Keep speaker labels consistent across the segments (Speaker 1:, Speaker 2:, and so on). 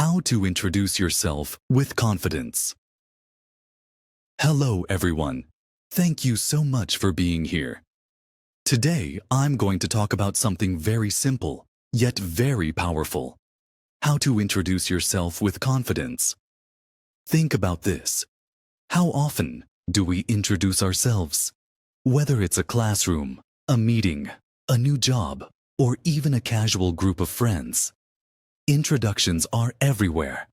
Speaker 1: How to introduce yourself with confidence. Hello, everyone. Thank you so much for being here. Today, I'm going to talk about something very simple, yet very powerful. How to introduce yourself with confidence. Think about this. How often do we introduce ourselves? Whether it's a classroom, a meeting, a new job, or even a casual group of friends. Introductions are everywhere.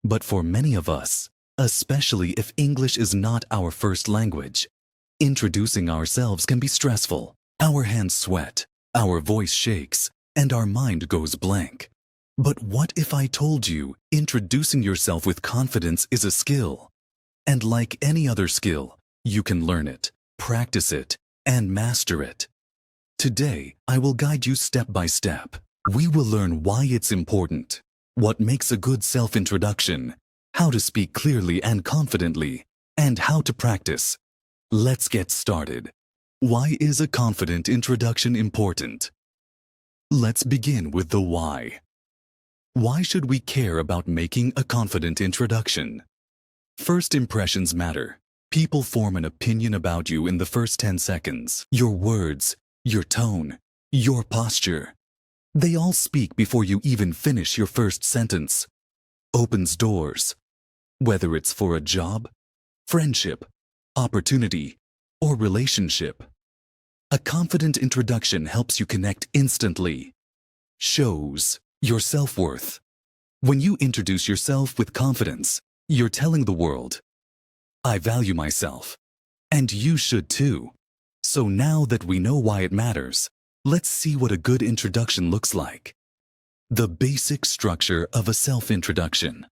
Speaker 1: But for many of us, especially if English is not our first language, introducing ourselves can be stressful. Our hands sweat, our voice shakes, and our mind goes blank. But what if I told you introducing yourself with confidence is a skill? And like any other skill, you can learn it, practice it, and master it. Today, I will guide you step by step. We will learn why it's important, what makes a good self-introduction, how to speak clearly and confidently, and how to practice. Let's get started. Why is a confident introduction important? Let's begin with the why. Why should we care about making a confident introduction? First impressions matter. People form an opinion about you in the first 10 seconds. Your words, your tone, your posture. They all speak before you even finish your first sentence. Opens doors. Whether it's for a job, friendship, opportunity, or relationship. A confident introduction helps you connect instantly. Shows your self-worth. When you introduce yourself with confidence, you're telling the world, I value myself. And you should too. So now that we know why it matters, let's see what a good introduction looks like. The basic structure of a self-introduction.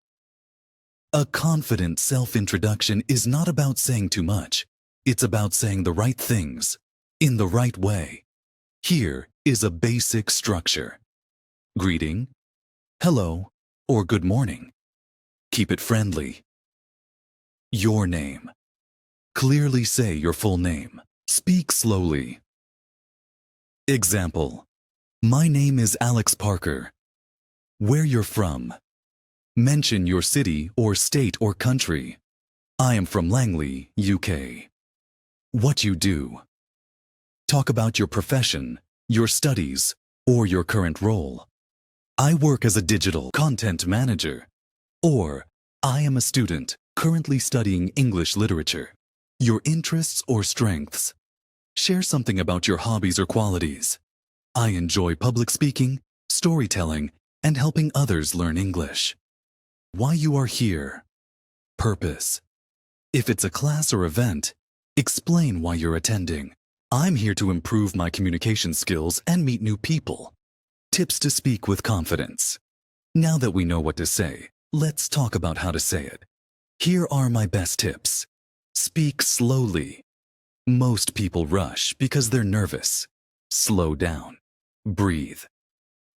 Speaker 1: A confident self-introduction is not about saying too much. It's about saying the right things, in the right way. Here is a basic structure. Greeting, hello, or good morning. Keep it friendly. Your name. Clearly say your full name. Speak slowly. Example. My name is Alex Parker. Where you're from. Mention your city or state or country. I am from Langley, UK. What you do. Talk about your profession, your studies, or your current role. I work as a digital content manager. Or, I am a student currently studying English literature. Your interests or strengths. Share something about your hobbies or qualities. I enjoy public speaking, storytelling, and helping others learn English. Why you are here. Purpose. If it's a class or event, explain why you're attending. I'm here to improve my communication skills and meet new people. Tips to speak with confidence. Now that we know what to say, let's talk about how to say it. Here are my best tips. Speak slowly. Most people rush because they're nervous. Slow down. Breathe.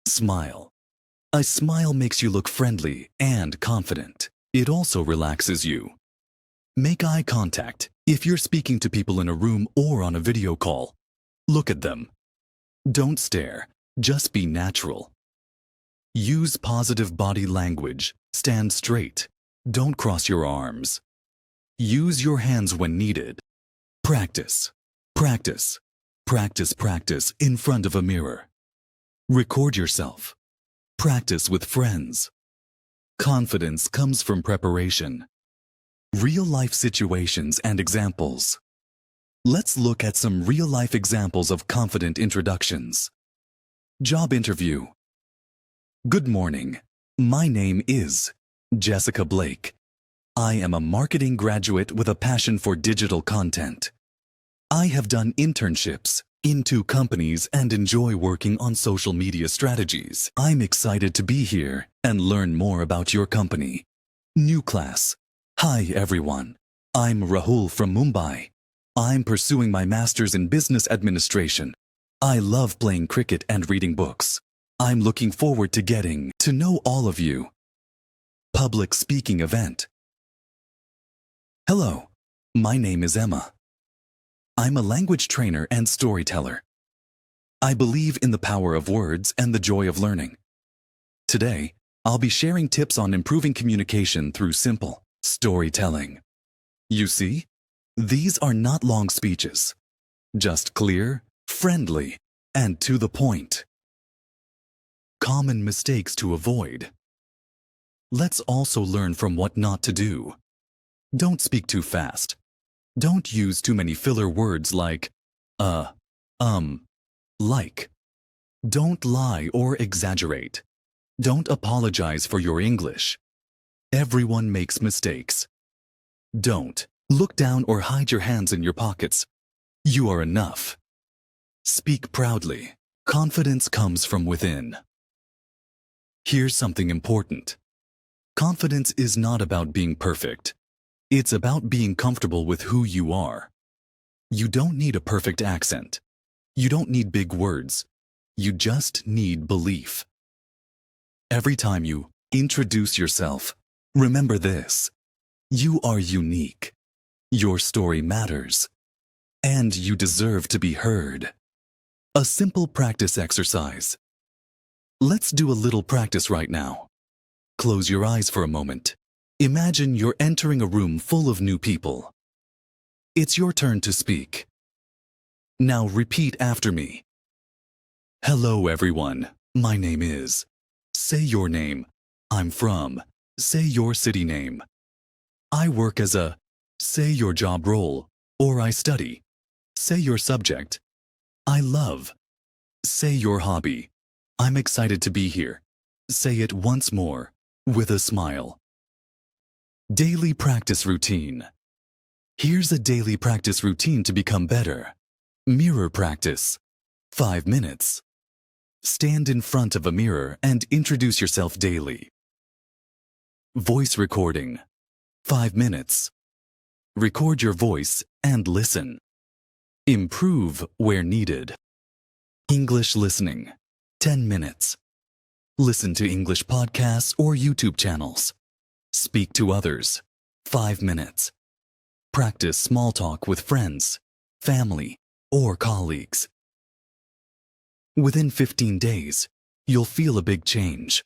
Speaker 1: Smile. A smile makes you look friendly and confident. It also relaxes you. Make eye contact if you're speaking to people in a room or on a video call. Look at them. Don't stare. Just be natural. Use positive body language. Stand straight. Don't cross your arms. Use your hands when needed. Practice. Practice. Practice, practice in front of a mirror. Record yourself. Practice with friends. Confidence comes from preparation. Real-life situations and examples. Let's look at some real-life examples of confident introductions. Job interview. Good morning. My name is Jessica Blake. I am a marketing graduate with a passion for digital content. I have done internships in 2 companies and enjoy working on social media strategies. I'm excited to be here and learn more about your company. New class. Hi everyone. I'm Rahul from Mumbai. I'm pursuing my master's in business administration. I love playing cricket and reading books. I'm looking forward to getting to know all of you. Public speaking event. Hello, my name is Emma. I'm a language trainer and storyteller. I believe in the power of words and the joy of learning. Today, I'll be sharing tips on improving communication through simple storytelling. You see, these are not long speeches, just clear, friendly, and to the point. Common mistakes to avoid. Let's also learn from what not to do. Don't speak too fast. Don't use too many filler words like like. Don't lie or exaggerate. Don't apologize for your English. Everyone makes mistakes. Don't look down or hide your hands in your pockets. You are enough. Speak proudly. Confidence comes from within. Here's something important. Confidence is not about being perfect. It's about being comfortable with who you are. You don't need a perfect accent. You don't need big words. You just need belief. Every time you introduce yourself, remember this. You are unique. Your story matters. And you deserve to be heard. A simple practice exercise. Let's do a little practice right now. Close your eyes for a moment. Imagine you're entering a room full of new people. It's your turn to speak. Now repeat after me. Hello everyone, my name is. Say your name. I'm from. Say your city name. I work as a. Say your job role, or I study. Say your subject. I love. Say your hobby. I'm excited to be here. Say it once more, with a smile. Daily practice routine. Here's a daily practice routine to become better. Mirror practice. 5 minutes. Stand in front of a mirror and introduce yourself daily. Voice recording. 5 minutes. Record your voice and listen. Improve where needed. English listening. 10 minutes. Listen to English podcasts or YouTube channels. Speak to others. 5 minutes. Practice small talk with friends, family, or colleagues. Within 15 days, you'll feel a big change.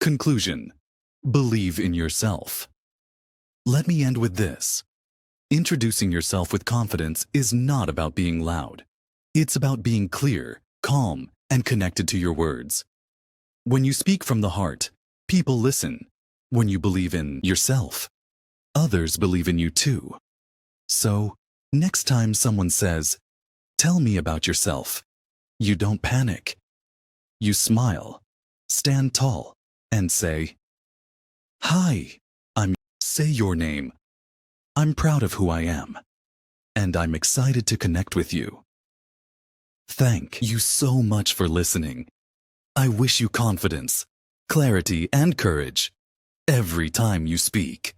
Speaker 1: Conclusion. Believe in yourself. Let me end with this. Introducing yourself with confidence is not about being loud. It's about being clear, calm, and connected to your words. When you speak from the heart, people listen. When you believe in yourself, others believe in you too. So, next time someone says, "Tell me about yourself," you don't panic. You smile, stand tall, and say, "Hi, say your name. I'm proud of who I am, and I'm excited to connect with you." Thank you so much for listening. I wish you confidence, clarity, and courage every time you speak.